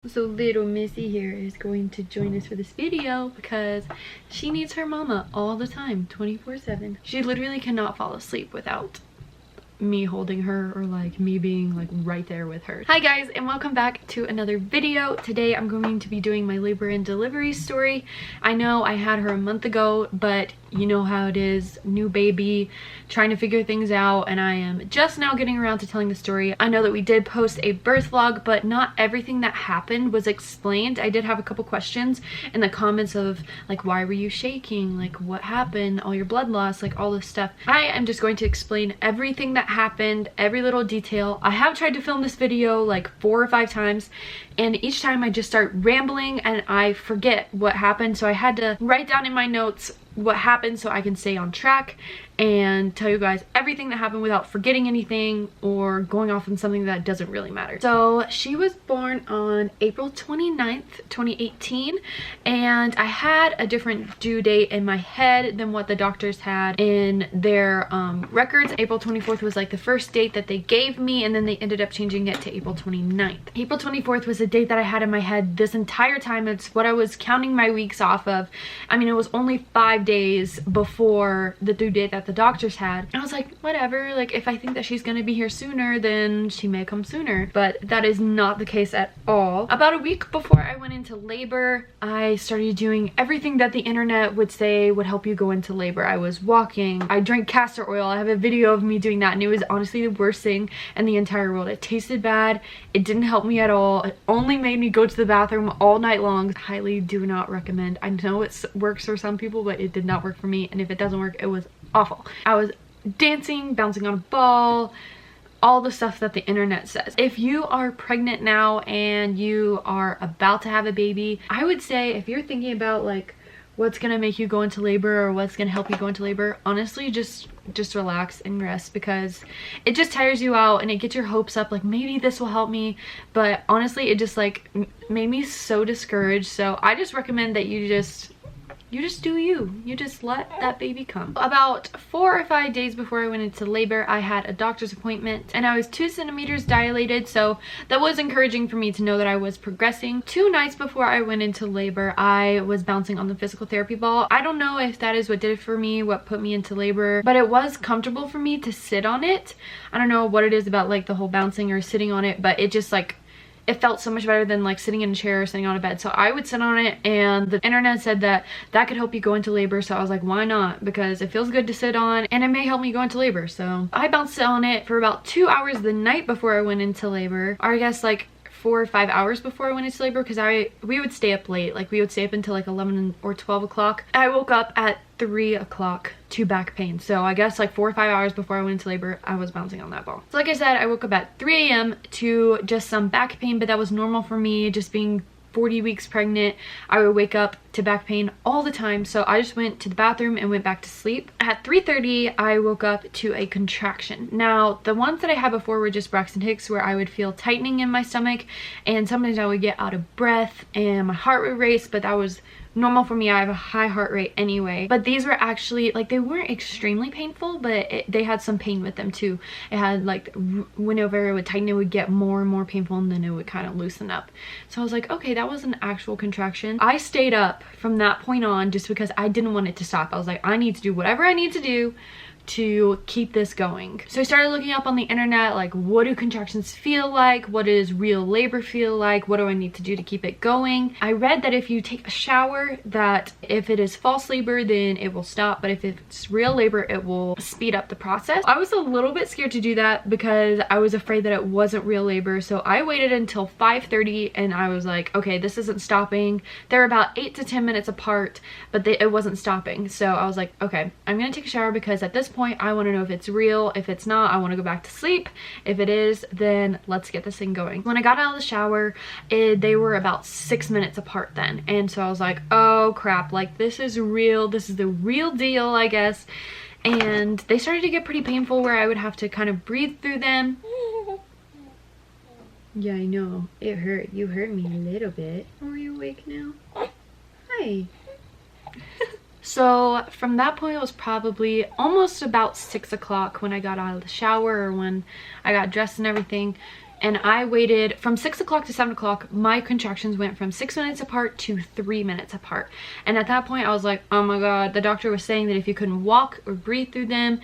So little Missy here is going to join us for this video because she needs her mama all the time, 24/7. She literally cannot fall asleep without me holding her or like me being like right there with her. Hi guys, and welcome back to another video. Today I'm going to be doing my labor and delivery story. I know I had her a month ago, but you know how it is, new baby, trying to figure things out, and I am just now getting around to telling the story. I know that we did post a birth vlog, but not everything that happened was explained. I did have a couple questions in the comments of like, why were you shaking, like what happened, all your blood loss, like all this stuff. I am just going to explain everything that happened, every little detail. I have tried to film this video like 4 or 5 times, and each time I just start rambling and I forget what happened, so I had to write down in my notes what happened so I can stay on track and tell you guys everything that happened without forgetting anything or going off on something that doesn't really matter. So she was born on April 29th, 2018, and I had a different due date in my head than what the doctors had in their records. April 24th was like the first date that they gave me, and then they ended up changing it to April 29th. April 24th was the date that I had in my head this entire time. It's what I was counting my weeks off of. I mean, it was only 5 days before the due date that the doctors had. I was like, whatever, like if I think that she's gonna be here sooner, then she may come sooner. But that is not the case at all. About a week before I went into labor, I started doing everything that the internet would say would help you go into labor. I was walking, I drank castor oil. I have a video of me doing that, and it was honestly the worst thing in the entire world. It tasted bad, it didn't help me at all. It only made me go to the bathroom all night long. Highly do not recommend. I know it works for some people, but it did not work for me, and if it doesn't work, it was awful. I was dancing, bouncing on a ball, all the stuff that the internet says. If you are pregnant now and you are about to have a baby, I would say if you're thinking about like what's gonna make you go into labor or what's gonna help you go into labor, honestly just relax and rest, because it just tires you out and it gets your hopes up like maybe this will help me. But honestly, it just like made me so discouraged. So I just recommend that you just do you just let that baby come. About 4 or 5 days before I went into labor, I had a doctor's appointment, and I was 2 centimeters dilated, so that was encouraging for me to know that I was progressing. 2 nights before I went into labor, I was bouncing on the physical therapy ball. I don't know if that is what did it for me, what put me into labor, but it was comfortable for me to sit on it. I don't know what it is about like the whole bouncing or sitting on it, but it just like it felt so much better than like sitting in a chair or sitting on a bed. So I would sit on it, and the internet said that that could help you go into labor. So I was like, why not? Because it feels good to sit on and it may help me go into labor. So I bounced on it for about 2 hours the night before I went into labor, or I guess like 4 or 5 hours before I went into labor, because we would stay up late. Like we would stay up until like 11 or 12 o'clock. I woke up at 3 o'clock to back pain. So I guess like 4 or 5 hours before I went into labor, I was bouncing on that ball. So like I said, I woke up at 3 a.m. to just some back pain, but that was normal for me just being 40 weeks pregnant. I would wake up to back pain all the time, so I just went to the bathroom and went back to sleep. At 3:30, I woke up to a contraction. Now, the ones that I had before were just Braxton Hicks, where I would feel tightening in my stomach, and sometimes I would get out of breath and my heart would race, but that was normal for me. I have a high heart rate anyway. But these were actually like, they weren't extremely painful, but they had some pain with them too. It had like whenever it would tighten, it would get more and more painful, and then it would kind of loosen up. So I was like, okay, that was an actual contraction. I stayed up from that point on just because I didn't want it to stop. I was like, I need to do whatever I need to do to keep this going. So I started looking up on the internet, like what do contractions feel like? What does real labor feel like? What do I need to do to keep it going? I read that if you take a shower, that if it is false labor, then it will stop, but if it's real labor, it will speed up the process. I was a little bit scared to do that because I was afraid that it wasn't real labor. So I waited until 5:30, and I was like, okay, this isn't stopping. They're about 8 to 10 minutes apart, but it wasn't stopping. So I was like, okay, I'm gonna take a shower, because at this point I want to know if it's real. If it's not, I want to go back to sleep. If it is, then let's get this thing going. When I got out of the shower, they were about 6 minutes apart then, and so I was like, oh crap, like this is real, this is the real deal, I guess. And they started to get pretty painful, where I would have to kind of breathe through them. Yeah, I know, it hurt. You hurt me a little bit. Are you awake now? Hi. So from that point, it was probably almost about 6 o'clock when I got out of the shower, or when I got dressed and everything. and I waited from 6 o'clock to 7 o'clock. My contractions went from 6 minutes apart to 3 minutes apart. And at that point I was like, oh my god, the doctor was saying that if you couldn't walk or breathe through them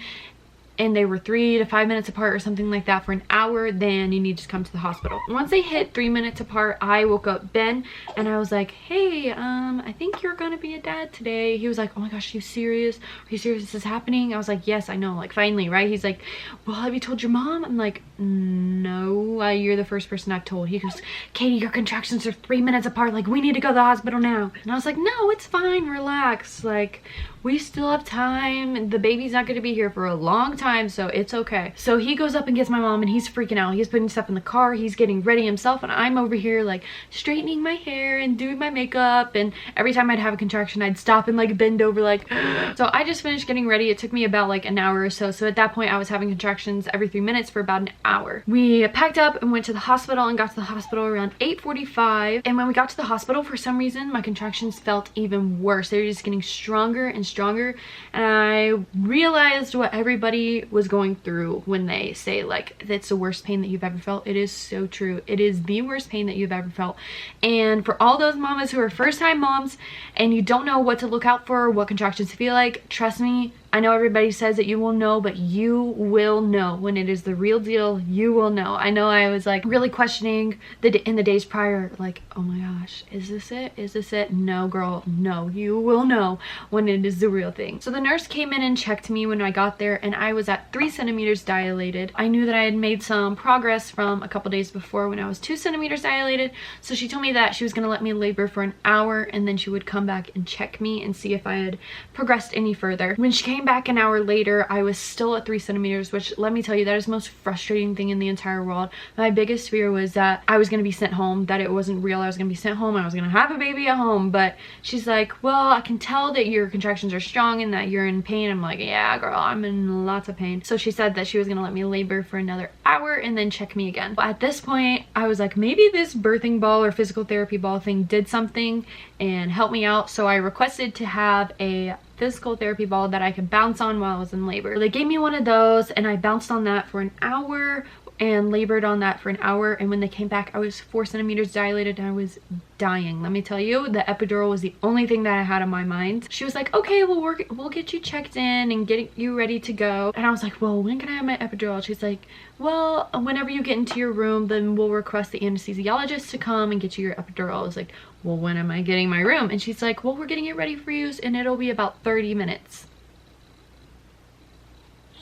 and they were 3 to 5 minutes apart or something like that for an hour, then you need to come to the hospital. Once they hit 3 minutes apart, I woke up Ben and I was like, hey, I think you're gonna be a dad today. He was like, oh my gosh, are you serious? Are you serious? This is happening? I was like, yes, I know, like finally, right? He's like, well, have you told your mom? I'm like, no, you're the first person I've told. He goes, Katie, your contractions are 3 minutes apart, like we need to go to the hospital now. And I was like, no, it's fine, relax, like we still have time. The baby's not going to be here for a long time, so it's okay. So he goes up and gets my mom and he's freaking out. He's putting stuff in the car, he's getting ready himself, and I'm over here like straightening my hair and doing my makeup, and every time I'd have a contraction I'd stop and like bend over like so I just finished getting ready. It took me about like an hour or so. So at that point I was having contractions every 3 minutes for about an hour. We packed up and went to the hospital and got to the hospital around 8:45, and when we got to the hospital, for some reason my contractions felt even worse. They were just getting stronger and stronger, and I realized what everybody was going through when they say like that's the worst pain that you've ever felt. It is so true. It is the worst pain that you've ever felt. And for all those mamas who are first-time moms and you don't know what to look out for, what contractions feel like, trust me, I know everybody says that you will know, but you will know when it is the real deal. You will know. I know I was like really questioning in the days prior, like, oh my gosh, is this it? Is this it? No, girl, no. You will know when it is the real thing. So the nurse came in and checked me when I got there, and I was at 3 centimeters dilated. I knew that I had made some progress from a couple days before when I was 2 centimeters dilated. So she told me that she was gonna let me labor for an hour, and then she would come back and check me and see if I had progressed any further. When she came back an hour later, I was still at 3 centimeters, which, let me tell you, that is the most frustrating thing in the entire world. My biggest fear was that I was going to be sent home, that it wasn't real. I was going to be sent home, I was going to have a baby at home. But she's like, well, I can tell that your contractions are strong and that you're in pain. I'm like, yeah, girl, I'm in lots of pain. So she said that she was going to let me labor for another hour and then check me again. But at this point, I was like, maybe this birthing ball or physical therapy ball thing did something and helped me out. So I requested to have a physical therapy ball that I could bounce on while I was in labor. They gave me one of those and I bounced on that for an hour and labored on that for an hour, and when they came back I was 4 centimeters dilated and I was dying. Let me tell you, the epidural was the only thing that I had on my mind. She was like, okay, well we'll get you checked in and get you ready to go. And I was like, well, when can I have my epidural? She's like, well, whenever you get into your room, then we'll request the anesthesiologist to come and get you your epidural. I was like, well, when am I getting my room? And she's like, well, we're getting it ready for you and it'll be about 30 minutes.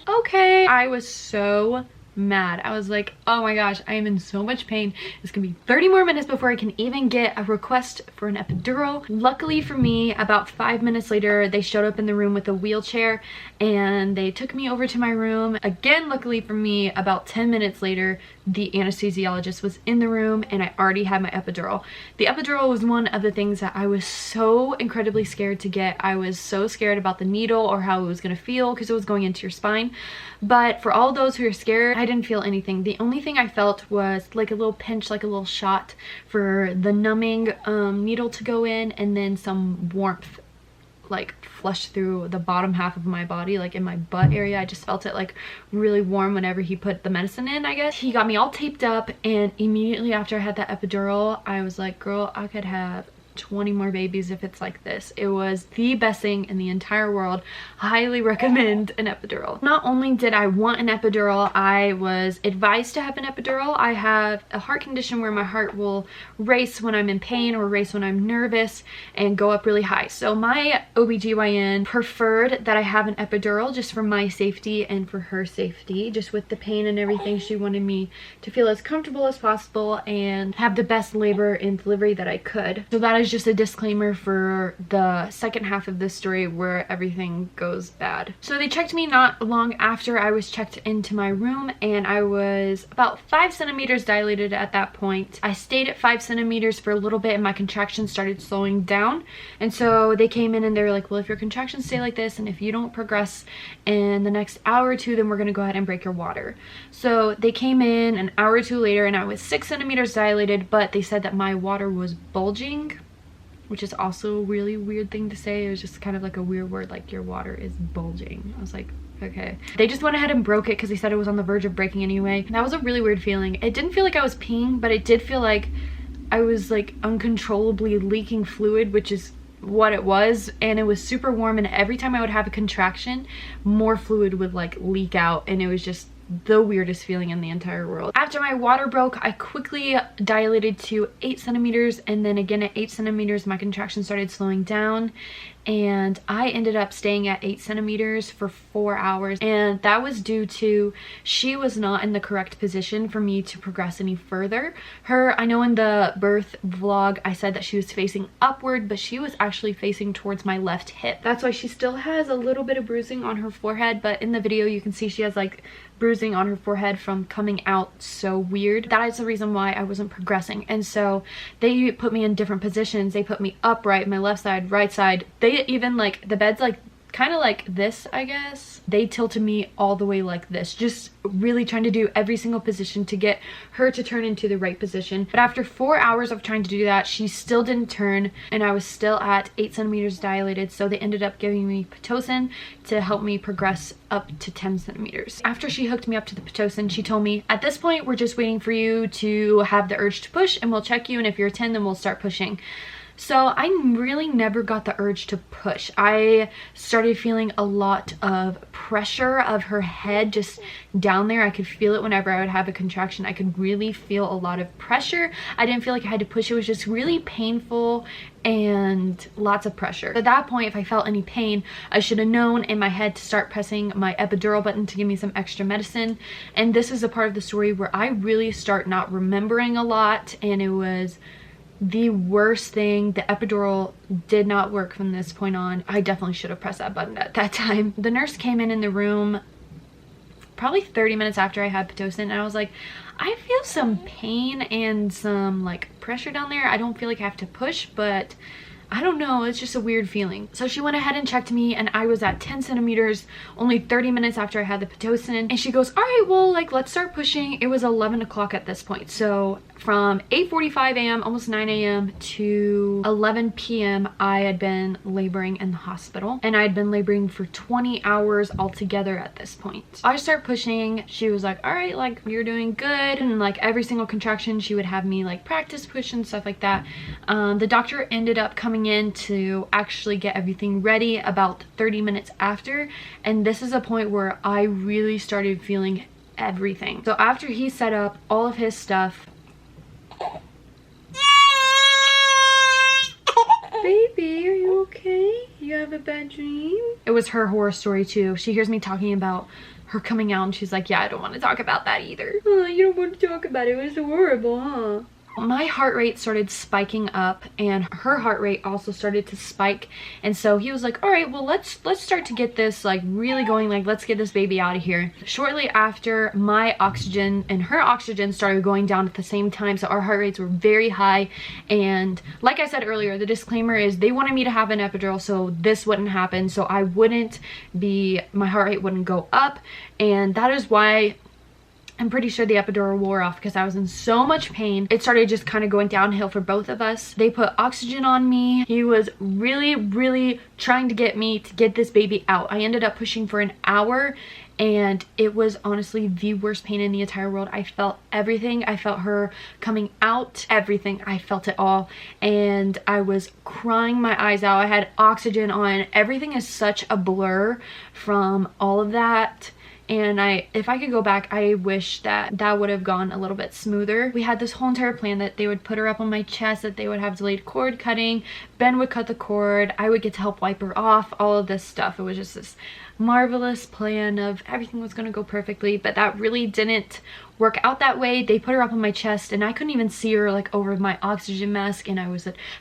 Okay. I was so mad. I was like, oh my gosh, I am in so much pain. It's gonna be 30 more minutes before I can even get a request for an epidural. Luckily for me, about 5 minutes later, they showed up in the room with a wheelchair and they took me over to my room. Again, luckily for me, about 10 minutes later, the anesthesiologist was in the room and I already had my epidural. The epidural was one of the things that I was so incredibly scared to get. I was so scared about the needle or how it was gonna feel because it was going into your spine. But for all those who are scared, I didn't feel anything. The only thing I felt was like a little pinch, like a little shot for the numbing needle to go in, and then some warmth like flush through the bottom half of my body, like in my butt area. I just felt it like really warm whenever he put the medicine in, I guess. He got me all taped up, and immediately after I had that epidural, I was like, girl, I could have 20 more babies if it's like this. It was the best thing in the entire world. Highly recommend an epidural. Not only did I want an epidural, I was advised to have an epidural. I have a heart condition where my heart will race when I'm in pain or race when I'm nervous and go up really high. So my OBGYN preferred that I have an epidural just for my safety and for her safety. Just with the pain and everything, she wanted me to feel as comfortable as possible and have the best labor and delivery that I could. So that is just a disclaimer for the second half of this story where everything goes bad. So they checked me not long after I was checked into my room, and I was about 5 centimeters dilated at that point. I stayed at 5 centimeters for a little bit and my contractions started slowing down, and so they came in and they were like, well, if your contractions stay like this and if you don't progress in the next hour or two, then we're gonna go ahead and break your water. So they came in an hour or two later and I was 6 centimeters dilated, but they said that my water was bulging, which is also a really weird thing to say. It was just kind of like a weird word, like your water is bulging. I was like, Okay. They just went ahead and broke it because they said it was on the verge of breaking anyway. That was a really weird feeling. It didn't feel like I was peeing, but it did feel like I was like uncontrollably leaking fluid, which is what it was, and it was super warm, and every time I would have a contraction, more fluid would like leak out, and it was just the weirdest feeling in the entire world. After my water broke, I quickly dilated to 8 centimeters, and then again at 8 centimeters my contractions started slowing down, and I ended up staying at 8 centimeters for 4 hours, and that was due to she was not in the correct position for me to progress any further. I know in the birth vlog I said that she was facing upward, but she was actually facing towards my left hip. That's why she still has a little bit of bruising on her forehead, but in the video you can see she has like bruising on her forehead from coming out so weird. That is the reason why I wasn't progressing, and so they put me in different positions. They put me upright, my left side, right side. They even like the bed's like kind of like this, I guess. They tilted me all the way like this, just really trying to do every single position to get her to turn into the right position. But after 4 hours of trying to do that, she still didn't turn, and I was still at 8 centimeters dilated, so they ended up giving me Pitocin to help me progress up to 10 centimeters. After she hooked me up to the Pitocin, she told me, at this point, we're just waiting for you to have the urge to push, and we'll check you, and if you're a 10, then we'll start pushing. So I really never got the urge to push. I started feeling a lot of pressure of her head just down there. I could feel it whenever I would have a contraction. I could really feel a lot of pressure. I didn't feel like I had to push. It was just really painful and lots of pressure. At that point, if I felt any pain, I should have known in my head to start pressing my epidural button to give me some extra medicine. And this is a part of the story where I really start not remembering a lot, and it was the worst thing. The epidural did not work from this point on. I definitely should have pressed that button at that time. The nurse came in the room probably 30 minutes after I had Pitocin, and I was like, I feel some pain and some like pressure down there. I don't feel like I have to push, but I don't know, it's just a weird feeling. So she went ahead and checked me, and I was at 10 centimeters only 30 minutes after I had the Pitocin, and she goes, all right, well, like, let's start pushing. It was 11 o'clock at this point. So from 8:45 a.m., almost 9 a.m. to 11 p.m., I had been laboring in the hospital, and I had been laboring for 20 hours altogether at this point. I start pushing. She was like, all right, like, you're doing good. And like every single contraction, she would have me like practice push and stuff like that. The doctor ended up coming in to actually get everything ready about 30 minutes after, and this is a point where I really started feeling everything. So after he set up all of his stuff, baby, are you okay? You have a bad dream? It was her horror story too. She hears me talking about her coming out, and she's like, yeah, I don't want to talk about that either. Oh, you don't want to talk about it. It was horrible, huh? My heart rate started spiking up, and her heart rate also started to spike, and so he was like, all right, well, let's start to get this like really going, like let's get this baby out of here. Shortly after, my oxygen and her oxygen started going down at the same time, so our heart rates were very high. And like I said earlier, the disclaimer is they wanted me to have an epidural so this wouldn't happen, so I wouldn't be, my heart rate wouldn't go up, and that is why I'm pretty sure the epidural wore off, because I was in so much pain. It started just kind of going downhill for both of us. They put oxygen on me. He was really trying to get me to get this baby out. I ended up pushing for an hour, and it was honestly the worst pain in the entire world. I felt everything. I felt her coming out, everything. I felt it all, and I was crying my eyes out. I had oxygen on. Everything is such a blur from all of that. And if I could go back, I wish that that would have gone a little bit smoother. We had this whole entire plan that they would put her up on my chest, that they would have delayed cord cutting, Ben would cut the cord, I would get to help wipe her off, all of this stuff. It was just this marvelous plan of everything was going to go perfectly, but that really didn't work out that way. They put her up on my chest, and I couldn't even see her like over my oxygen mask, and I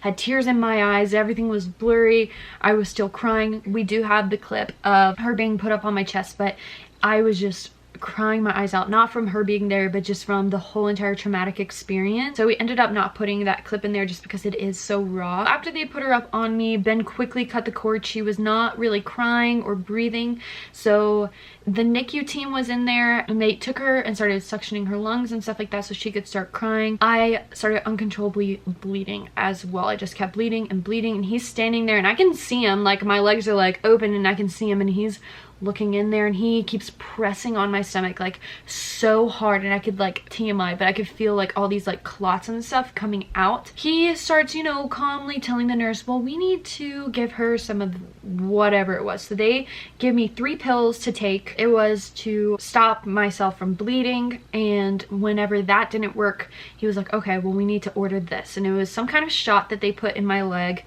had tears in my eyes. Everything was blurry. I was still crying. We do have the clip of her being put up on my chest, but I was just crying my eyes out, not from her being there, but just from the whole entire traumatic experience. So we ended up not putting that clip in there just because it is so raw. After they put her up on me, Ben quickly cut the cord. She was not really crying or breathing, so the NICU team was in there, and they took her and started suctioning her lungs and stuff like that so she could start crying. I started uncontrollably bleeding as well. I just kept bleeding, and he's standing there, and I can see him, like my legs are like open and I can see him, and he's looking in there, and he keeps pressing on my stomach like so hard, and I could, like, TMI, but I could feel like all these like clots and stuff coming out. He starts, you know, calmly telling the nurse, well, we need to give her some of whatever it was. So they give me 3 pills to take. It was to stop myself from bleeding, and whenever that didn't work, he was like, okay, well, we need to order this. And it was some kind of shot that they put in my leg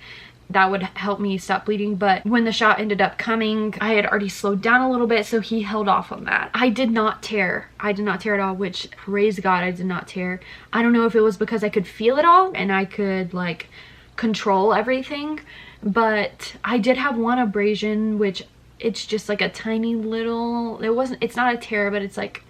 that would help me stop bleeding. But when the shot ended up coming, I had already slowed down a little bit, so he held off on that. I did not tear. I did not tear at all, which, praise God, I did not tear. I don't know if it was because I could feel it all and I could, like, control everything, but I did have one abrasion, which it's just like a tiny little, it's not a tear, but it's like,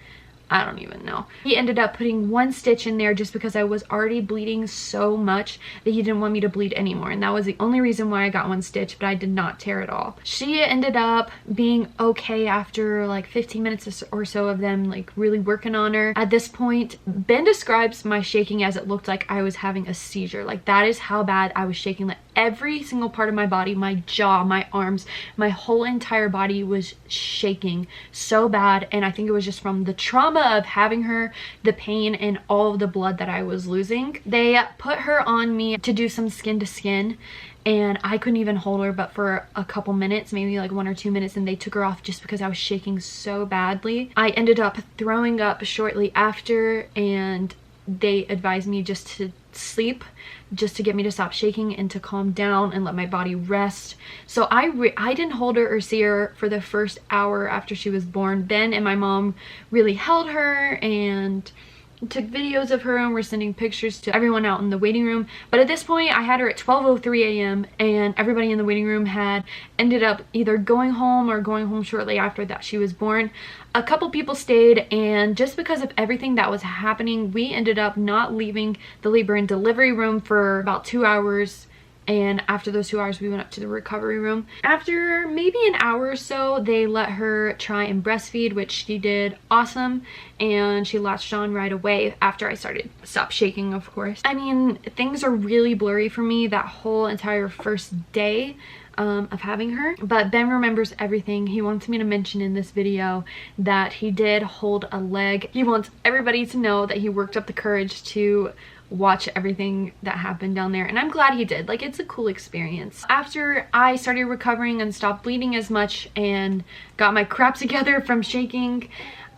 I don't even know. He ended up putting 1 stitch in there just because I was already bleeding so much that he didn't want me to bleed anymore. And that was the only reason why I got 1 stitch, but I did not tear at all. She ended up being okay after like 15 minutes or so of them like really working on her. At this point, Ben describes my shaking as it looked like I was having a seizure. Like, that is how bad I was shaking. Like, every single part of my body, my jaw, my arms, my whole entire body was shaking so bad. And I think it was just from the trauma of having her, the pain, and all of the blood that I was losing. They put her on me to do some skin to skin, and I couldn't even hold her but for a couple minutes, maybe like 1 or 2 minutes, and they took her off just because I was shaking so badly. I ended up throwing up shortly after, and they advised me just to sleep, just to get me to stop shaking and to calm down and let my body rest. So I didn't hold her or see her for the first hour after she was born. Ben and my mom really held her and took videos of her, and we're sending pictures to everyone out in the waiting room. But at this point, I had her at 12:03 a.m. and everybody in the waiting room had ended up either going home or going home shortly after that she was born. A couple people stayed, and just because of everything that was happening, we ended up not leaving the labor and delivery room for about 2 hours. And after those 2 hours, we went up to the recovery room. After maybe an hour or so, they let her try and breastfeed, which she did awesome. And she latched on right away after I stopped shaking, of course. I mean, things are really blurry for me that whole entire first day of having her. But Ben remembers everything. He wants me to mention in this video that he did hold a leg. He wants everybody to know that he worked up the courage to watch everything that happened down there, and I'm glad he did. Like, it's a cool experience. After I started recovering and stopped bleeding as much and got my crap together from shaking,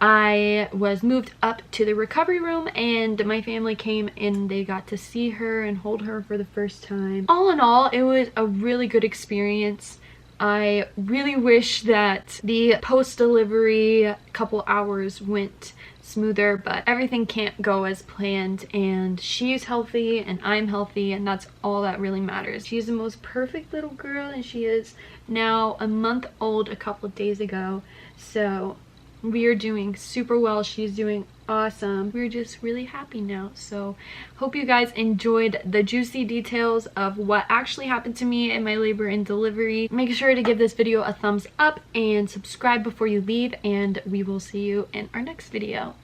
I was moved up to the recovery room, and my family came and they got to see her and hold her for the first time. All in all, it was a really good experience. I really wish that the post-delivery couple hours went smoother, but everything can't go as planned, and she's healthy and I'm healthy, and that's all that really matters. She's the most perfect little girl, and she is now a month old a couple of days ago, so we are doing super well. She's doing awesome. We're just really happy now. So hope you guys enjoyed the juicy details of what actually happened to me in my labor and delivery. Make sure to give this video a thumbs up and subscribe before you leave, and we will see you in our next video.